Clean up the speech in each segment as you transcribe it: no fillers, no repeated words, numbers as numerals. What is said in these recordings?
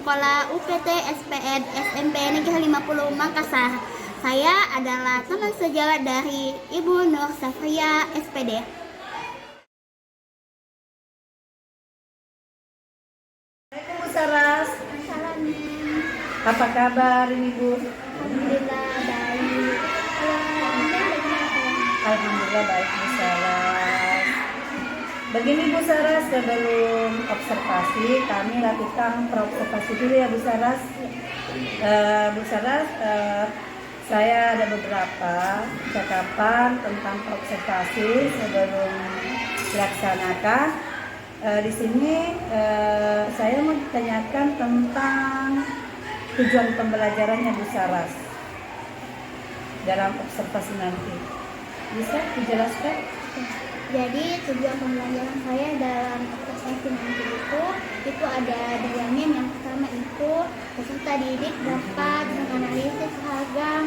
Sekolah UPT SPN SMP Negeri 50 Makassar. Saya adalah teman sejawat dari Ibu Nur Safria SPD. Assalamualaikum Bu Saras. Assalamualaikum. Apa kabar ini Bu? Alhamdulillah baik. Alhamdulillah baik Bu Saras. Begini Bu Saras, sebelum observasi kami lakukan praobservasi dulu ya Bu Saras. Bu Saras, saya ada beberapa cakapan tentang praobservasi sebelum dilaksanakan. Di sini saya mau ditanyakan tentang tujuan pembelajarannya Bu Saras dalam observasi nanti. Bisa dijelaskan? Jadi tujuan pembelajaran saya dalam observasi nanti itu ada dua meme. Yang pertama itu peserta didik dapat menganalisis ragam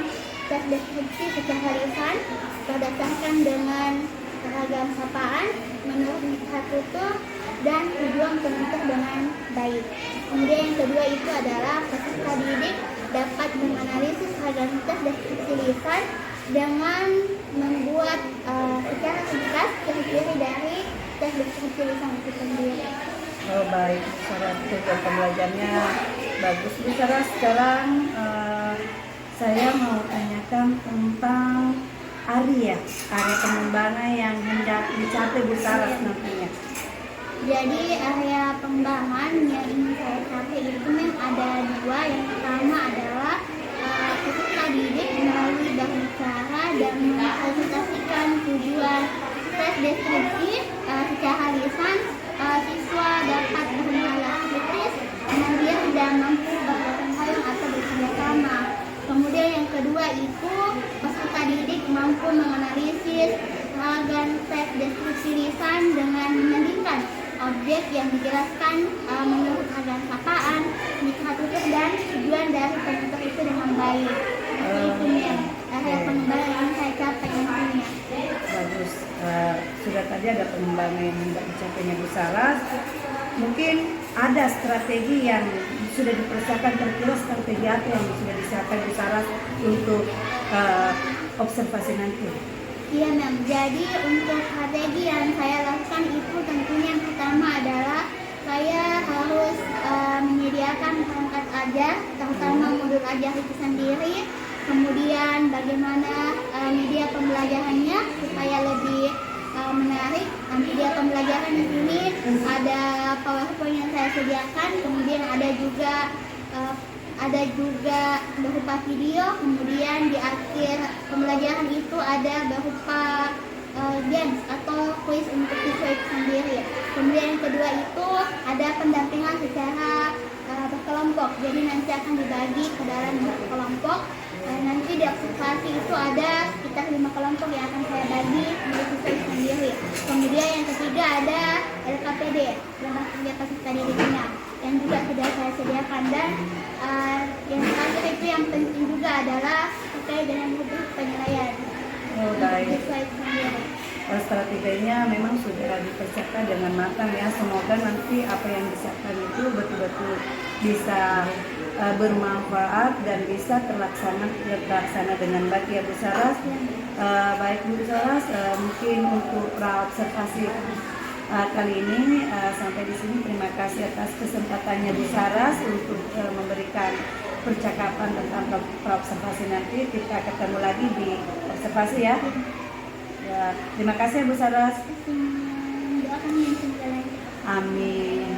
tes deskripsi secara lisan berdasarkan dengan ragam sapaan menurut Mitra Tutur dan tujuan penutur dengan baik. Kemudian yang kedua itu adalah peserta didik dapat menganalisis ragam tes deskripsi lisan dengan membuat secara singkat ciri-ciri dari tes deskripsi lisan itu sendiri. Oh baik, Saras, tujuan pembelajarannya bagus Bu Saras. Sekarang saya mau tanyakan tentang area pengembangan yang hendak dicapai Bu Saras nantinya. Jadi area pengembangan yang ingin saya capai itu ada dua. Yang pertama adalah peserta didik melalui bahan cara dan mempresentasikan tujuan tes deskripsi secara lisan. Siswa dapat bernalar kritis, kemudian tidak mampu bergotong-royong atau bekerja sama. Kemudian yang kedua itu peserta didik mampu menganalisis ragam tes deskripsi lisan dengan menyandingkan objek yang dijelaskan menurut ragam sapaan, mitra tutur dan tujuan dari penutur itu dengan baik. Itu area pengembangan yang saya capai nantinya. Bagus. Sudah tadi ada pengembangan yang hendak dicapainya Bu Saras. Mungkin ada strategi yang sudah dipersiapkan, kira-kira strategi apa yang sudah disiapkan Bu Saras untuk observasi nanti? Iya Mem, jadi untuk strategi yang saya lakukan itu tentunya yang pertama adalah saya harus menyediakan perangkat ajar, terutama modul ajar itu sendiri. Kemudian bagaimana media pembelajarannya supaya lebih menarik. Media pembelajaran di sini ada PowerPoint yang saya sediakan, kemudian ada juga berupa video, kemudian di akhir pembelajaran itu ada berupa games atau quiz untuk siswa itu sendiri. Kemudian yang kedua itu ada pendampingan secara berkelompok, jadi nanti akan dibagi ke dalam kelompok. Nanti di observasi itu ada sekitar 5 kelompok yang akan saya bagi untuk siswa itu sendiri. Kemudian yang ketiga ada LKPD, lembaga kerja peserta didiknya, yang juga sudah saya sediakan. Dan yang terakhir itu yang penting juga adalah terkait dengan rubrik penilaian. Oh baik. Siswa itu sendiri. Strateginya memang sudah dipersiapkan dengan matang ya. Semoga nanti apa yang disiapkan itu betul-betul bisa bermanfaat dan bisa terlaksana dengan baik ya Bu Saras. Baik Bu Saras, mungkin untuk praobservasi kali ini sampai di sini. Terima kasih atas kesempatannya Bu Saras untuk memberikan percakapan tentang praobservasi nanti. Kita ketemu lagi di observasi ya. Terima kasih Bu Saras. Doakan yang semoga. Amin.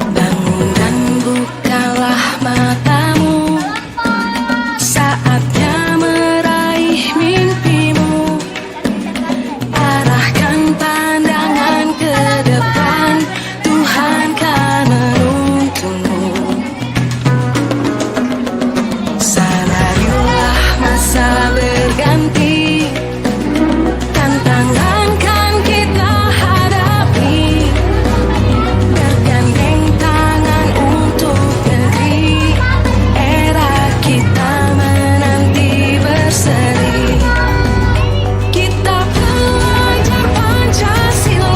Bangun dan bukalah matamu, saatnya meraih mimpimu. Arahkan pandangan ke depan, Tuhan kan menuntunmu. Sadarilah masa berganti, tantangan kan kita hadapi. Bergandeng tangan untuk negeri, era kita menanti berseri. Kita belajar Pancasila,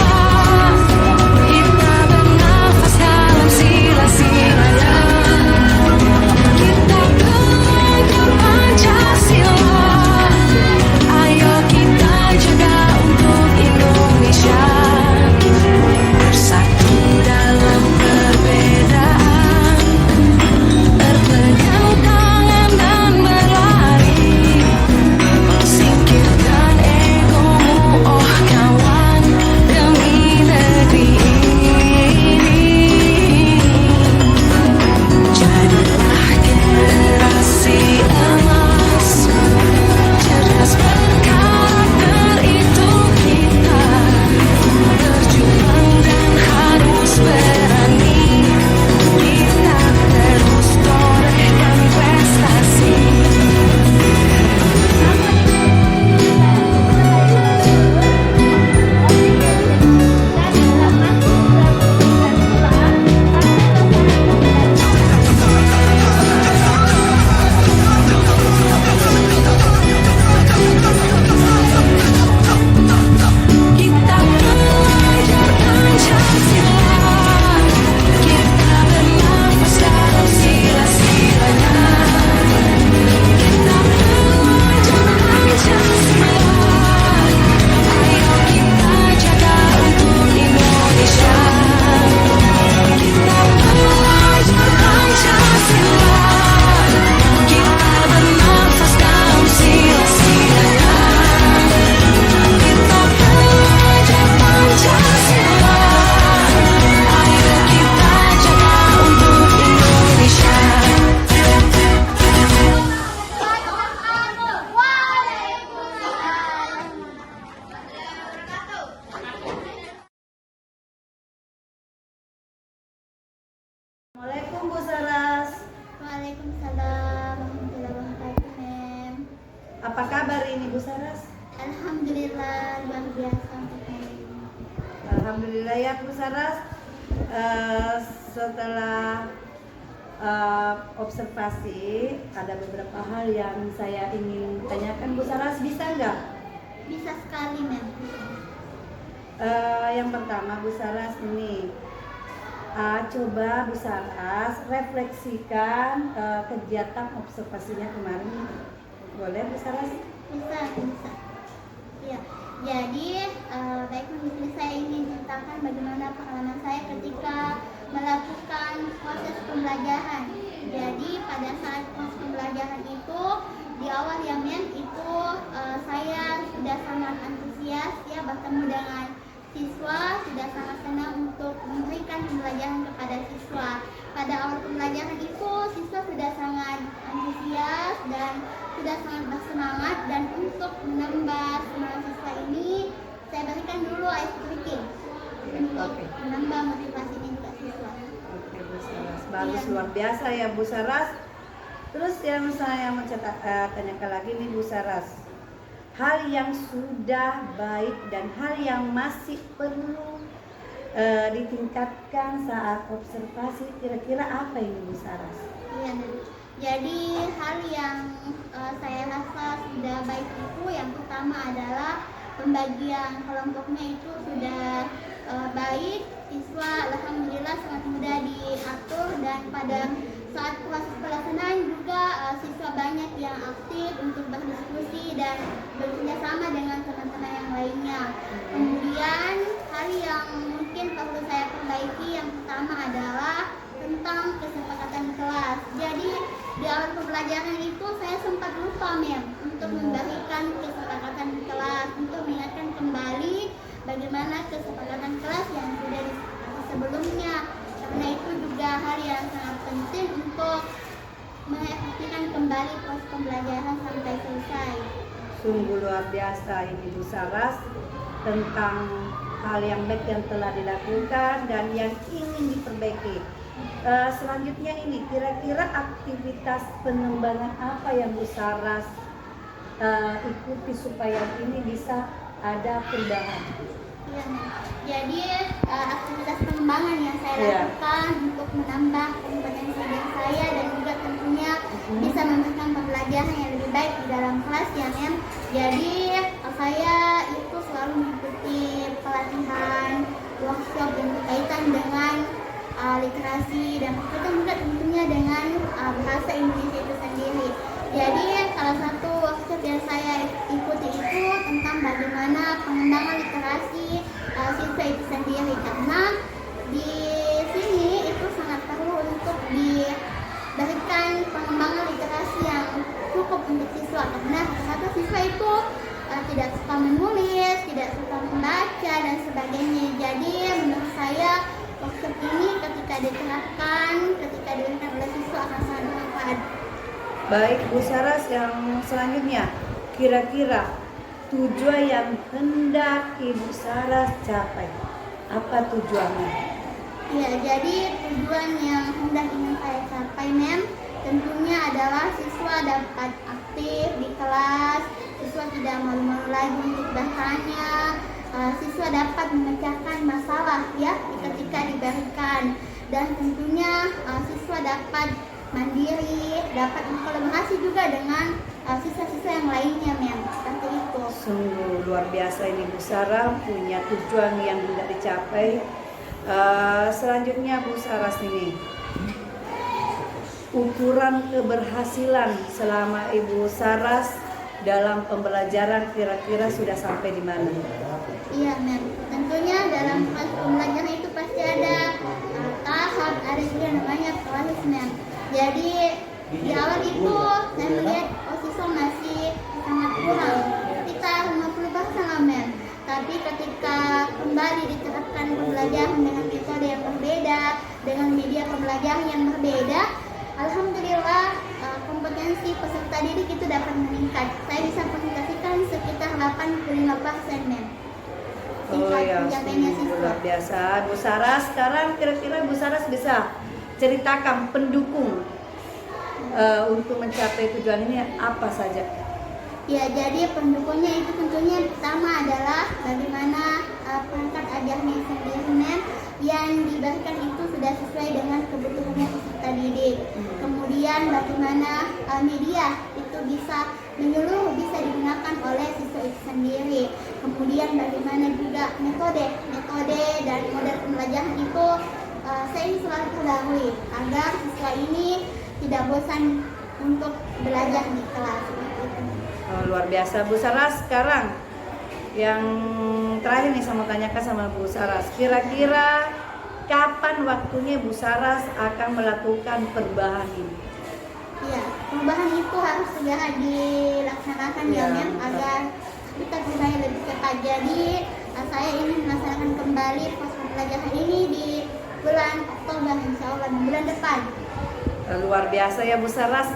kita bernafas dalam sila-silanya. Kita belajar Pancasila, ayo kita jaga untuk Indonesia. Bersatu dalam perbedaan, berpegang tangan dan berlari. Singkirkan egomu, oh kawan, demi negeri ini. Jadilah generasi emas, cerdas berkarakter itu kita. Berjuang dan harus berani, kita terus torehkan prestasi. Kita belajar Pancasila, kita bernafas dalam sila-silanya. Kita belajar Pancasila, ayo kita jaga untuk Indonesia. Kita belajar Pancasila, kita bernafas dalam sila-silanya. Kita belajar Pancasila, ayo kita jaga untuk Indonesia. Assalamualaikum Bu Saras. Waalaikumsalam warahmatullahi wabarakatuh, Mem. Apa kabar ini Bu Saras? Alhamdulillah luar biasa untuk Mem. Alhamdulillah ya Bu Saras. Setelah observasi ada beberapa hal yang saya ingin tanyakan Bu Saras, bisa nggak? Bisa sekali, Mem. Yang pertama Bu Saras ini coba Bu Saras refleksikan kegiatan observasinya kemarin. Boleh Bu Saras? Bisa. Ya, jadi baik mungkin saya ingin ceritakan bagaimana pengalaman saya ketika melakukan proses pembelajaran. Jadi pada saat proses pembelajaran itu di awal ya Mem, itu saya sudah sangat antusias ya bertemu dengan siswa, sudah sangat senang untuk memberikan pembelajaran kepada siswa. Pada awal pembelajaran itu siswa sudah sangat antusias dan sudah sangat bersemangat, dan untuk menambah semangat siswa ini saya berikan dulu ice breaking untuk menambah motivasinya juga siswa. Oke Bu Saras, bagus, luar biasa ya Bu Saras. Terus yang saya mau tanyakan lagi nih Bu Saras, hal yang sudah baik dan hal yang masih perlu ditingkatkan saat observasi, kira-kira apa ini Bu Saras? Iya, jadi hal yang saya rasa sudah baik itu yang pertama adalah pembagian kelompoknya itu sudah baik, siswa alhamdulillah sangat mudah diatur, dan pada saat proses pelaksanaan juga siswa banyak yang aktif untuk berdiskusi dan bekerja sama dengan teman-teman yang lainnya. Kemudian hal yang mungkin perlu saya perbaiki yang pertama adalah tentang kesepakatan kelas. Jadi di awal pembelajaran itu saya sempat lupa untuk memberikan kesepakatan kelas, untuk mengingatkan kembali bagaimana kesepakatan kelas yang sudah disepakati sebelumnya. Karena itu juga hal yang sangat penting untuk mengefektifkan kembali proses pembelajaran sampai selesai. Sungguh luar biasa ini Bu Saras tentang hal yang baik yang telah dilakukan dan yang ingin diperbaiki. Selanjutnya ini kira-kira aktivitas pengembangan apa yang Bu Saras ikuti supaya ini bisa ada perubahan? Ya, jadi aktivitas pengembangan yang saya lakukan untuk menambah kompetensi diri saya dan juga tentunya bisa memberikan pembelajaran yang lebih baik di dalam kelas ya Mem. Jadi saya itu selalu mengikuti pelatihan, workshop yang berkaitan dengan literasi dan berkaitan juga tentunya dengan bahasa Indonesia itu sendiri. Jadi salah satu workshop yang saya ikuti itu tentang bagaimana pengembangan literasi siswa itu sendiri, karena di sini itu sangat perlu untuk diberikan pengembangan literasi yang cukup untuk siswa, karena satu siswa itu tidak suka menulis, tidak suka membaca dan sebagainya. Jadi menurut saya workshop ini ketika diterapkan, ketika diberikan oleh siswa akan sangat bermanfaat. Baik Bu Saras, yang selanjutnya kira-kira tujuan yang hendak Ibu Saras capai, apa tujuannya? Ya, jadi tujuan yang hendak ingin saya capai Mem tentunya adalah siswa dapat aktif di kelas, siswa tidak malu-malu lagi untuk bertanya, siswa dapat memecahkan masalah ya ketika diberikan, dan tentunya siswa dapat mandiri, dapat berkolaborasi juga dengan siswa-siswa yang lainnya Mem, seperti itu. Sungguh luar biasa ini Bu Saras punya tujuan yang hendak dicapai. Selanjutnya Bu Saras ini ukuran keberhasilan selama Ibu Saras dalam pembelajaran kira-kira sudah sampai di mana? Iya Mem, tentunya dalam proses pembelajaran itu pasti ada tahap, ada juga namanya proses Mem. Jadi di awal itu saya melihat siswa masih sangat kurang, sekitar 50% lah Mem. Tapi ketika kembali diterapkan pembelajaran dengan metode yang berbeda, dengan media pembelajaran yang berbeda, alhamdulillah kompetensi peserta didik itu dapat meningkat. Saya bisa presentasikan sekitar 85% Mem. Oh ya, luar biasa Bu Saras. Sekarang kira-kira Bu Saras bisa ceritakan pendukung untuk mencapai tujuan ini apa saja? Ya, jadi pendukungnya itu tentunya pertama adalah bagaimana perangkat ajarnya sendiri Mem yang diberikan itu sudah sesuai dengan kebutuhannya peserta didik. Kemudian bagaimana media itu bisa menyeluruh, bisa digunakan oleh siswa itu sendiri. Kemudian bagaimana juga metode dan model pembelajaran itu saya ini selalu terdahului agar siswa ini tidak bosan untuk belajar di kelas. Oh, luar biasa Bu Saras. Sekarang yang terakhir nih saya mau tanyakan sama Bu Saras, kira-kira kapan waktunya Bu Saras akan melakukan perubahan ini? Iya, perubahan itu harus segera dilaksanakan ya Mem, agar kita bisa lebih cepat. Jadi saya ingin melaksanakan kembali proses pembelajaran ini di bulan Oktober insya Allah, bulan depan. Luar biasa ya Bu Saras,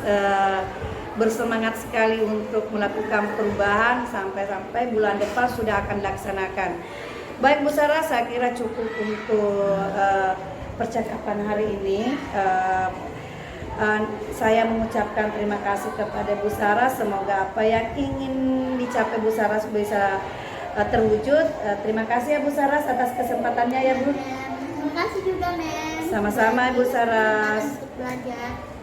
bersemangat sekali untuk melakukan perubahan sampai bulan depan sudah akan dilaksanakan. Baik Bu Saras, saya kira cukup untuk percakapan hari ini. Saya mengucapkan terima kasih kepada Bu Saras. Semoga apa yang ingin dicapai Bu Saras bisa terwujud. Terima kasih ya Bu Saras atas kesempatannya ya Bu. Terima kasih juga Mem. Sama-sama Bu Saras. Untuk belajar.